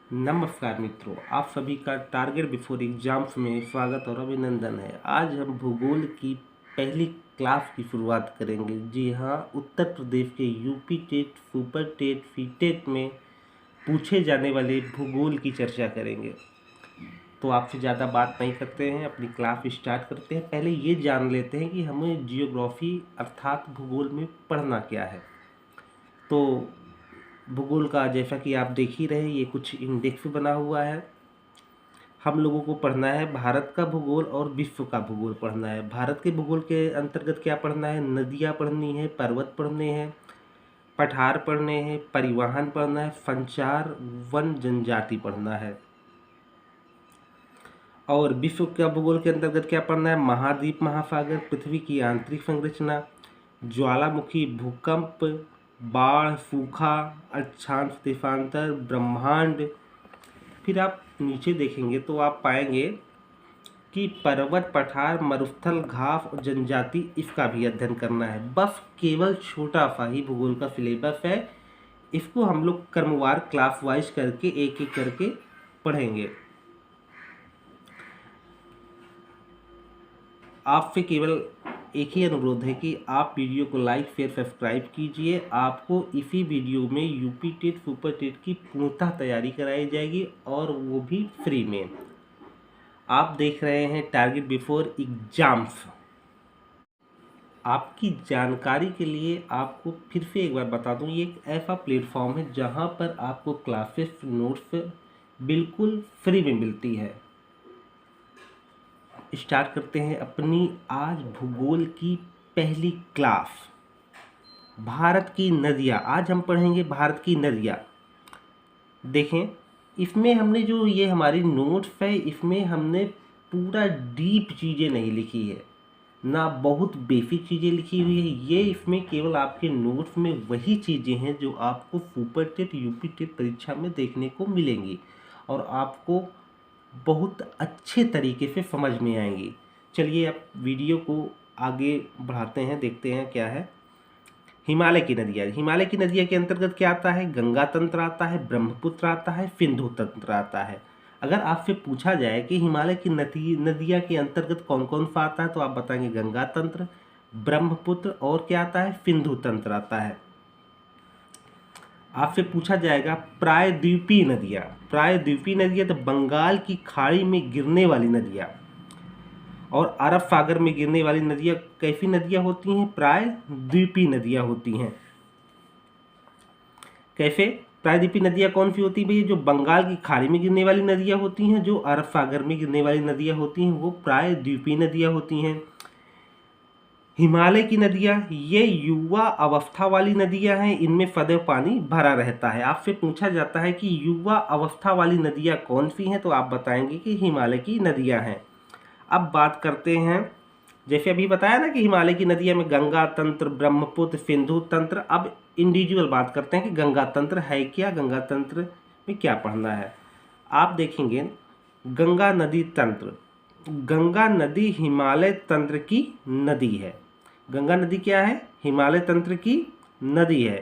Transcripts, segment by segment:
नमस्कार मित्रों, आप सभी का टारगेट बिफोर एग्जाम्स में स्वागत और अभिनंदन है। आज हम भूगोल की पहली क्लास की शुरुआत करेंगे। जी हाँ, उत्तर प्रदेश के UP TET, super TET, C TET में पूछे जाने वाले भूगोल की चर्चा करेंगे। तो आपसे ज़्यादा बात नहीं करते हैं, अपनी क्लास स्टार्ट करते हैं। पहले ये जान लेते हैं कि हमें जियोग्राफी अर्थात भूगोल में पढ़ना क्या है। तो भूगोल का जैसा कि आप देख ही रहे, ये कुछ इंडेक्स बना हुआ है। हम लोगों को पढ़ना है भारत का भूगोल और विश्व का भूगोल पढ़ना है। भारत के भूगोल के अंतर्गत क्या पढ़ना है? नदियाँ पढ़नी है, पर्वत पढ़ने हैं, पठार पढ़ने हैं, परिवहन पढ़ना है, संचार, वन, जनजाति पढ़ना है। और विश्व का भूगोल के अंतर्गत क्या पढ़ना है? महाद्वीप, महासागर, पृथ्वी की आंतरिक संरचना, ज्वालामुखी, भूकंप, बाढ़, सूखा, अक्षांश देशांतर, ब्रह्मांड। फिर आप नीचे देखेंगे तो आप पाएंगे कि पर्वत, पठार, मरुस्थल, घास और जनजाति, इसका भी अध्ययन करना है। बस केवल छोटा सा ही भूगोल का सिलेबस है। इसको हम लोग क्रमवार क्लास वाइज करके एक एक करके पढ़ेंगे। आपसे केवल एक ही अनुरोध है कि आप वीडियो को लाइक, शेयर, सब्सक्राइब कीजिए। आपको इसी वीडियो में यूपी टेट, सुपर टेट की पूर्णतः तैयारी कराई जाएगी और वो भी फ्री में। आप देख रहे हैं टारगेट बिफोर एग्जाम्स। आपकी जानकारी के लिए आपको फिर से एक बार बता दूं, ये एक ऐसा प्लेटफॉर्म है जहां पर आपको क्लासेस, नोट्स बिल्कुल फ्री में मिलती है। स्टार्ट करते हैं अपनी आज भूगोल की पहली क्लास। भारत की नदियाँ। आज हम पढ़ेंगे भारत की नदियाँ। देखें, इसमें हमने जो ये हमारी नोट्स है, इसमें हमने पूरा डीप चीज़ें नहीं लिखी है, ना बहुत बेसिक चीज़ें लिखी हुई है। ये इसमें केवल आपके नोट्स में वही चीज़ें हैं जो आपको सुपर टेट, यूपी टेट परीक्षा में देखने को मिलेंगी और आपको बहुत अच्छे तरीके से समझ में आएंगी। चलिए अब वीडियो को आगे बढ़ाते हैं, देखते हैं क्या है। हिमालय की नदियाँ। हिमालय की नदियाँ के अंतर्गत क्या आता है? गंगा तंत्र आता है, ब्रह्मपुत्र आता है, सिंधु तंत्र आता है। अगर आपसे पूछा जाए कि हिमालय की नदियाँ के अंतर्गत कौन कौन सा आता है, तो आप बताएंगे गंगा तंत्र, ब्रह्मपुत्र और क्या आता है? सिंधु तंत्र आता है। आपसे पूछा जाएगा प्रायद्वीपीय नदियाँ। प्रायद्वीपीय नदियाँ तो बंगाल की खाड़ी में गिरने वाली नदियाँ और अरब सागर में गिरने वाली नदियाँ कैसी नदियाँ होती हैं? प्रायद्वीपीय नदियाँ होती हैं। कैसे? प्रायद्वीपीय नदियाँ कौन सी होती है भैया? जो बंगाल की खाड़ी में गिरने वाली नदियाँ होती हैं, जो अरब सागर में गिरने वाली नदियाँ होती हैं, वो प्रायद्वीपीय नदियाँ होती हैं। हिमालय की नदियाँ, ये युवा अवस्था वाली नदियाँ हैं, इनमें सदैव पानी भरा रहता है। आपसे पूछा जाता है कि युवा अवस्था वाली नदियाँ कौन सी हैं, तो आप बताएंगे कि हिमालय की नदियाँ हैं। अब बात करते हैं, जैसे अभी बताया ना कि हिमालय की नदियाँ में गंगा तंत्र, ब्रह्मपुत्र, सिंधु तंत्र। अब इंडिविजुअल बात करते हैं कि गंगा तंत्र है क्या, गंगा तंत्र में क्या पढ़ना है। आप देखेंगे गंगा नदी तंत्र। गंगा नदी हिमालय तंत्र की नदी है। गंगा नदी क्या है? हिमालय तंत्र की नदी है।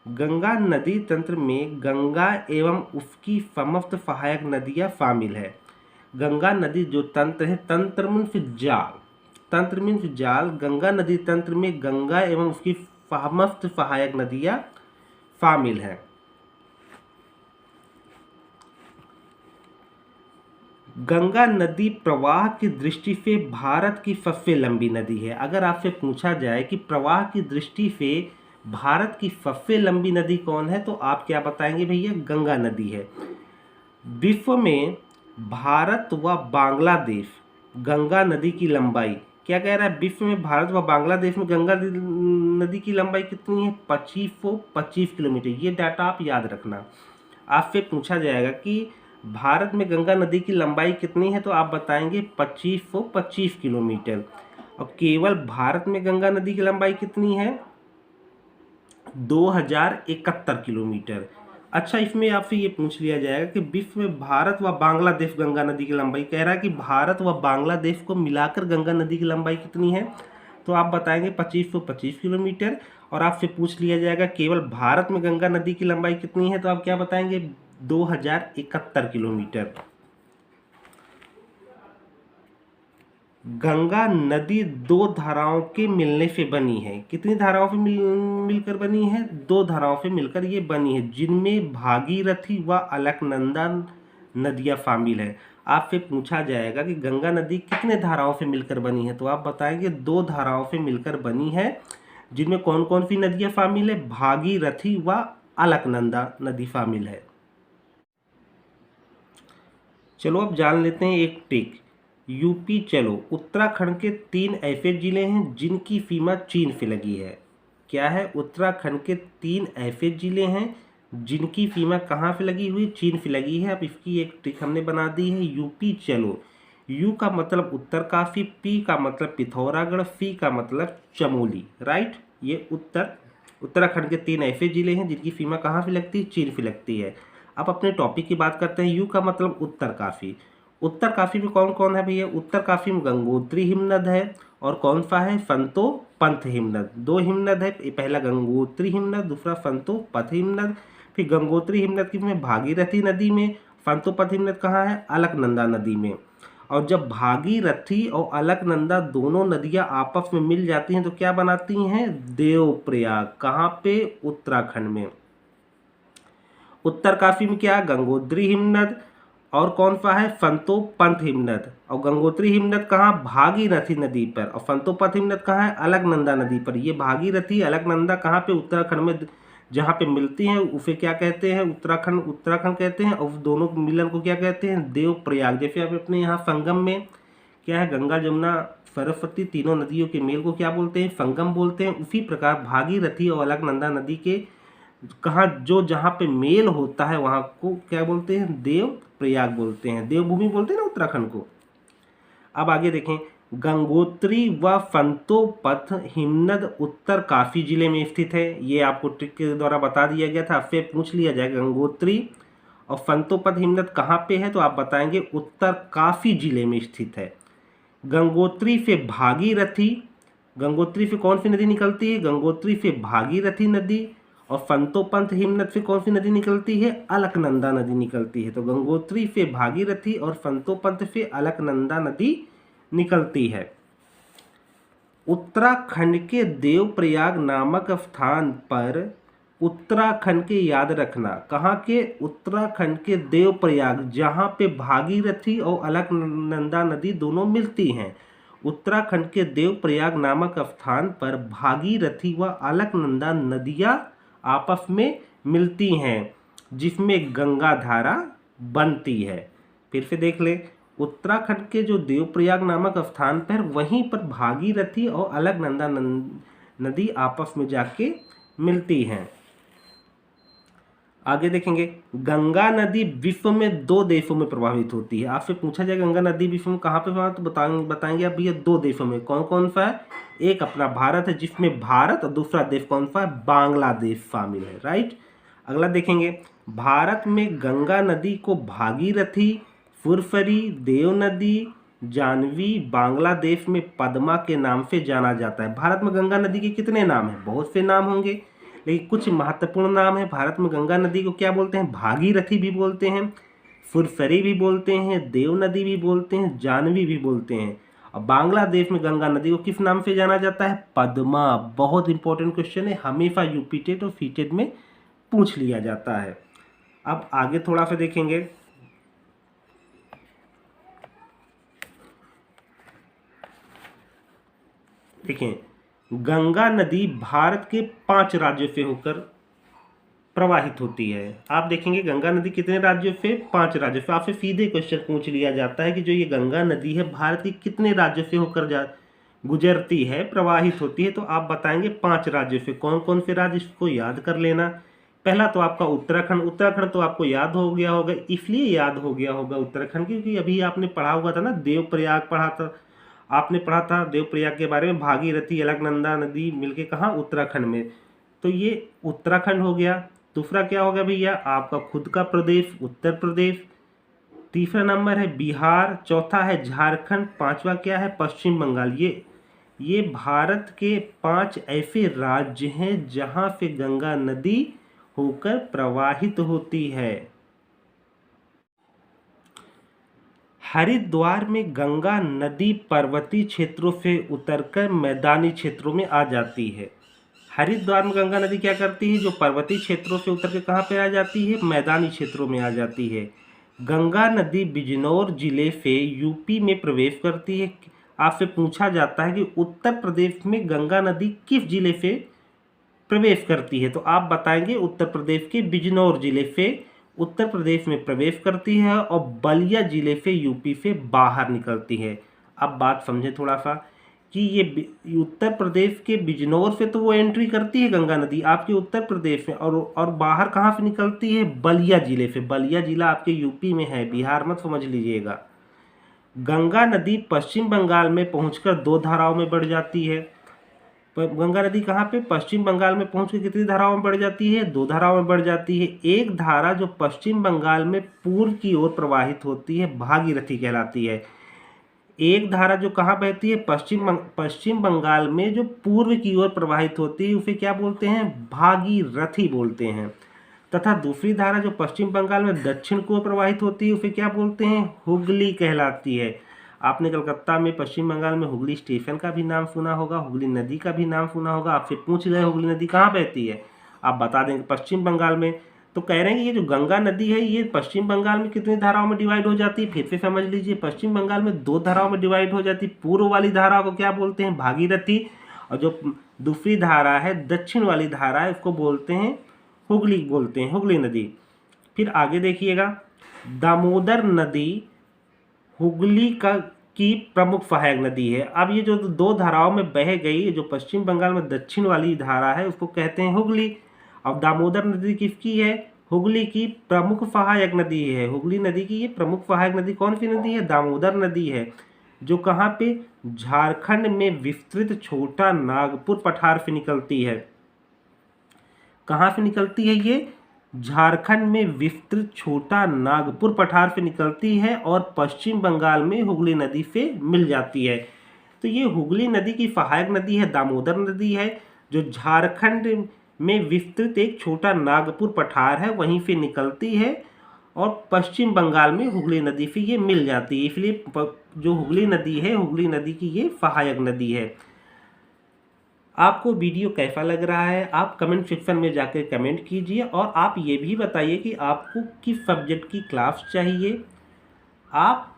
गंगा नदी तंत्र में गंगा एवं उसकी समस्त सहायक नदियाँ शामिल है। गंगा नदी जो तंत्र है, तंत्र मीन्स जाल, तंत्र मीन्स जाल। गंगा नदी तंत्र में गंगा एवं उसकी समस्त सहायक नदियाँ शामिल हैं। गंगा नदी प्रवाह की दृष्टि से भारत की सबसे लंबी नदी है। अगर आपसे पूछा जाए कि प्रवाह की दृष्टि से भारत की सबसे लंबी नदी कौन है, तो आप क्या बताएंगे भैया? गंगा नदी है। विश्व में भारत व बांग्लादेश गंगा नदी की लंबाई, क्या कह रहा है? विश्व में भारत व बांग्लादेश में गंगा नदी की लंबाई कितनी है? 2525 किलोमीटर। ये डाटा आप याद रखना। आपसे पूछा जाएगा कि भारत में गंगा नदी की लंबाई कितनी है, तो आप बताएंगे 2525 किलोमीटर। और केवल भारत में गंगा नदी की लंबाई कितनी है? 2071 किलोमीटर। अच्छा, इसमें आपसे ये पूछ लिया जाएगा कि विश्व में भारत व बांग्लादेश गंगा नदी की लंबाई, कह रहा है कि भारत व बांग्लादेश को मिलाकर गंगा नदी की लंबाई कितनी है, तो आप बताएंगे 2525 किलोमीटर। और आपसे पूछ लिया जाएगा केवल भारत में गंगा नदी की लंबाई कितनी है, तो आप क्या बताएंगे? 2071 किलोमीटर। गंगा नदी दो धाराओं के मिलने से बनी है। कितनी धाराओं से मिलकर बनी है? दो धाराओं से मिलकर ये बनी है, जिनमें भागीरथी व अलकनंदा नदियाँ शामिल है। आपसे पूछा जाएगा कि गंगा नदी कितने धाराओं से मिलकर बनी है, तो आप बताएंगे दो धाराओं से मिलकर बनी है, जिनमें कौन कौन सी नदियाँ शामिल है? भागीरथी व अलकनंदा नदी शामिल है। चलो अब जान लेते हैं एक ट्रिक। यूपी चलो, उत्तराखंड के 3 ऐसे जिले हैं जिनकी सीमा चीन से लगी है। क्या है? उत्तराखंड के 3 ऐसे जिले हैं जिनकी सीमा कहाँ से लगी हुई? चीन से लगी है। अब इसकी एक ट्रिक हमने बना दी है। यूपी चलो, यू का मतलब उत्तरकाशी, पी का मतलब पिथौरागढ़, सी का मतलब चमोली। राइट, ये उत्तराखंड के 3 ऐसे जिले हैं जिनकी सीमा कहाँ से लगती है? चीन से लगती है। अब अपने टॉपिक की बात करते हैं। यू का मतलब उत्तरकाशी। उत्तरकाशी में कौन कौन है भैया? उत्तरकाशी में गंगोत्री हिमनद है, और कौन सा है? संतो पंथ हिमनद। 2 हिमनद है, पहला गंगोत्री हिमनद, दूसरा संतो पथ हिमनद। फिर गंगोत्री हिमनद की में भागीरथी नदी में, संतो पथ हिमनद कहाँ है? अलकनंदा नदी में। और जब भागीरथी और अलकनंदा दोनों नदियाँ आपस में मिल जाती हैं तो क्या बनाती हैं? देवप्रयाग। कहाँ पे? उत्तराखंड में। उत्तरकाशी में क्या? गंगोत्री हिमनद, और कौन सा है? संतोपंथ हिमनद। और गंगोत्री हिमनद कहाँ? भागीरथी नदी पर। और संतोपंथ हिमनद कहाँ है? अलकनंदा नदी पर। ये भागीरथी अलकनंदा कहाँ पे? उत्तराखंड में जहाँ पे मिलती हैं उसे क्या कहते हैं? उत्तराखंड कहते हैं। और दोनों मिलन को क्या कहते हैं? देवप्रयाग। जैसे आप अपने यहाँ संगम में क्या है? गंगा जमुना सरस्वती तीनों नदियों के मेल को क्या बोलते हैं? संगम बोलते हैं। उसी प्रकार भागीरथी और अलकनंदा नदी के कहाँ जो जहाँ पे मेल होता है वहाँ को क्या बोलते हैं? देव प्रयाग बोलते हैं, देवभूमि बोलते हैं ना उत्तराखंड को। अब आगे देखें। गंगोत्री व संतोपथ हिमनद उत्तरकाशी जिले में स्थित है। ये आपको ट्रिक के द्वारा बता दिया गया था। आपसे पूछ लिया जाएगा गंगोत्री और संतोपथ हिमनद कहाँ पे है, तो आप बताएंगे उत्तरकाशी जिले में स्थित है। गंगोत्री से भागीरथी, गंगोत्री से कौन सी नदी निकलती है? गंगोत्री से भागीरथी नदी। और संतोपंथ हिमनद से कौन सी नदी निकलती है? अलकनंदा नदी निकलती है। तो गंगोत्री से भागीरथी और संतोपंथ से अलकनंदा नदी निकलती है। उत्तराखंड के देवप्रयाग नामक स्थान पर, उत्तराखंड के याद रखना, कहाँ के? उत्तराखंड के देवप्रयाग, जहाँ पे भागीरथी और अलकनंदा नदी दोनों मिलती हैं। उत्तराखंड के देवप्रयाग नामक स्थान पर भागीरथी व अलकनंदा नदियाँ आपस में मिलती हैं, जिसमें गंगा धारा बनती है। फिर से देख ले। उत्तराखंड के जो देवप्रयाग नामक स्थान पर, वहीं पर भागीरथी और अलकनंदा नदी आपस में जाके मिलती हैं। आगे देखेंगे। गंगा नदी विश्व में 2 देशों में प्रभावित होती है। आपसे पूछा जाए गंगा नदी विश्व में कहाँ पे प्रभावित, तो बताएंगे आप भैया 2 देशों में। कौन कौन सा है? एक अपना भारत है, जिसमें भारत, और दूसरा देश कौन सा है? बांग्लादेश शामिल है। राइट। अगला देखेंगे। भारत में गंगा नदी को भागीरथी, फुरफरी, देव नदी, जानवी, बांग्लादेश में पद्मा के नाम से जाना जाता है। भारत में गंगा नदी के कितने नाम हैं? बहुत से नाम होंगे, लेकिन कुछ महत्वपूर्ण नाम है। भारत में गंगा नदी को क्या बोलते हैं? भागीरथी भी बोलते हैं, फुरफरी भी बोलते हैं, देव नदी भी बोलते हैं, जानवी भी बोलते हैं। और बांग्लादेश में गंगा नदी को किस नाम से जाना जाता है? पद्मा। बहुत इंपॉर्टेंट क्वेश्चन है, हमेशा यूपी टेट और सीटेट में पूछ लिया जाता है। अब आगे थोड़ा सा देखेंगे। देखें, गंगा नदी भारत के 5 राज्यों से होकर प्रवाहित होती है। आप देखेंगे गंगा नदी कितने राज्यों से? 5 राज्यों से। आपसे सीधे क्वेश्चन पूछ लिया जाता है कि जो ये गंगा नदी है भारत के कितने राज्यों से होकर गुजरती है, प्रवाहित होती है, तो आप बताएंगे 5 राज्यों से। कौन कौन से राज्य, इसको याद कर लेना। पहला तो आपका उत्तराखंड। उत्तराखंड तो आपको याद हो गया होगा, इसलिए याद हो गया होगा उत्तराखंड, क्योंकि अभी आपने पढ़ा हुआ था ना, देवप्रयाग पढ़ा था आपने, पढ़ा था देवप्रयाग के बारे में। भागीरथी अलकनंदा नदी मिलके कहाँ? उत्तराखंड में। तो ये उत्तराखंड हो गया। दूसरा क्या होगा भैया? आपका खुद का प्रदेश उत्तर प्रदेश। तीसरा नंबर है बिहार। चौथा है झारखंड। पांचवा क्या है? पश्चिम बंगाल। ये भारत के 5 ऐसे राज्य हैं जहाँ से गंगा नदी होकर प्रवाहित होती है। हरिद्वार में गंगा नदी पर्वतीय क्षेत्रों से उतरकर मैदानी क्षेत्रों में आ जाती है। हरिद्वार में गंगा नदी क्या करती है, जो पर्वतीय क्षेत्रों से उतर के कहाँ पे आ जाती है, मैदानी क्षेत्रों में आ जाती है। गंगा नदी बिजनौर जिले से यूपी में प्रवेश करती है। आपसे पूछा जाता है कि उत्तर प्रदेश में गंगा नदी किस जिले से प्रवेश करती है, तो आप बताएंगे उत्तर प्रदेश के बिजनौर जिले से उत्तर प्रदेश में प्रवेश करती है और बलिया जिले से यूपी से बाहर निकलती है। अब बात समझे थोड़ा सा कि ये उत्तर प्रदेश के बिजनौर से तो वो एंट्री करती है गंगा नदी आपके उत्तर प्रदेश में, और बाहर कहाँ से निकलती है, बलिया जिले से। बलिया जिला आपके यूपी में है, बिहार मत समझ लीजिएगा। गंगा नदी पश्चिम बंगाल में पहुंचकर दो धाराओं में बढ़ जाती है। गंगा नदी कहाँ पे, पश्चिम बंगाल में पहुंच के कितनी धाराओं में बढ़ जाती है, दो धाराओं में बढ़ जाती है। एक धारा जो पश्चिम बंगाल में पूर्व की ओर प्रवाहित होती है भागीरथी कहलाती है। एक धारा जो कहाँ बहती है, पश्चिम बंगाल में जो पूर्व की ओर प्रवाहित होती है उसे क्या बोलते हैं, भागीरथी बोलते हैं। तथा दूसरी धारा जो पश्चिम बंगाल में दक्षिण की ओर प्रवाहित होती है उसे क्या बोलते हैं, हुगली कहलाती है। आपने कलकत्ता में पश्चिम बंगाल में हुगली स्टेशन का भी नाम सुना होगा, हुगली नदी का भी नाम सुना होगा। आपसे पूछ गए हुगली नदी कहाँ बहती है, आप बता देंगे पश्चिम बंगाल में। तो कह रहे हैं कि ये जो गंगा नदी है ये पश्चिम बंगाल में कितनी धाराओं में डिवाइड हो जाती है, फिर से समझ लीजिए। पश्चिम बंगाल में दो धाराओं में डिवाइड हो जाती है। पूर्व वाली धारा को क्या बोलते हैं, भागीरथी, और जो दूसरी धारा है दक्षिण वाली धारा है उसको बोलते हैं हुगली, बोलते हैं हुगली नदी। फिर आगे देखिएगा, दामोदर नदी हुगली की प्रमुख सहायक नदी है। अब ये जो दो धाराओं में बह गई, जो पश्चिम बंगाल में दक्षिण वाली धारा है उसको कहते हैं हुगली, और दामोदर नदी किसकी है, हुगली की प्रमुख सहायक नदी है। हुगली नदी की ये प्रमुख सहायक नदी कौन सी नदी है, दामोदर नदी है, जो कहाँ पे, झारखंड में विस्तृत छोटा नागपुर पठार से निकलती है। कहाँ से निकलती है ये, झारखंड में विस्तृत छोटा नागपुर पठार से निकलती है और पश्चिम बंगाल में हुगली नदी से मिल जाती है। तो ये हुगली नदी की सहायक नदी है, दामोदर नदी है, जो झारखंड में विस्तृत एक छोटा नागपुर पठार है वहीं से निकलती है और पश्चिम बंगाल में हुगली नदी से ये मिल जाती है। इसलिए जो हुगली नदी है, हुगली नदी की ये सहायक नदी है। आपको वीडियो कैसा लग रहा है आप कमेंट सेक्शन में जाकर कमेंट कीजिए, और आप ये भी बताइए कि आपको किस सब्जेक्ट की क्लास चाहिए। आप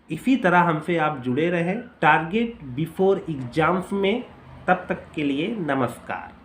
इसी तरह हमसे आप जुड़े रहें टारगेट बिफोर एग्जाम्स में। तब तक के लिए नमस्कार।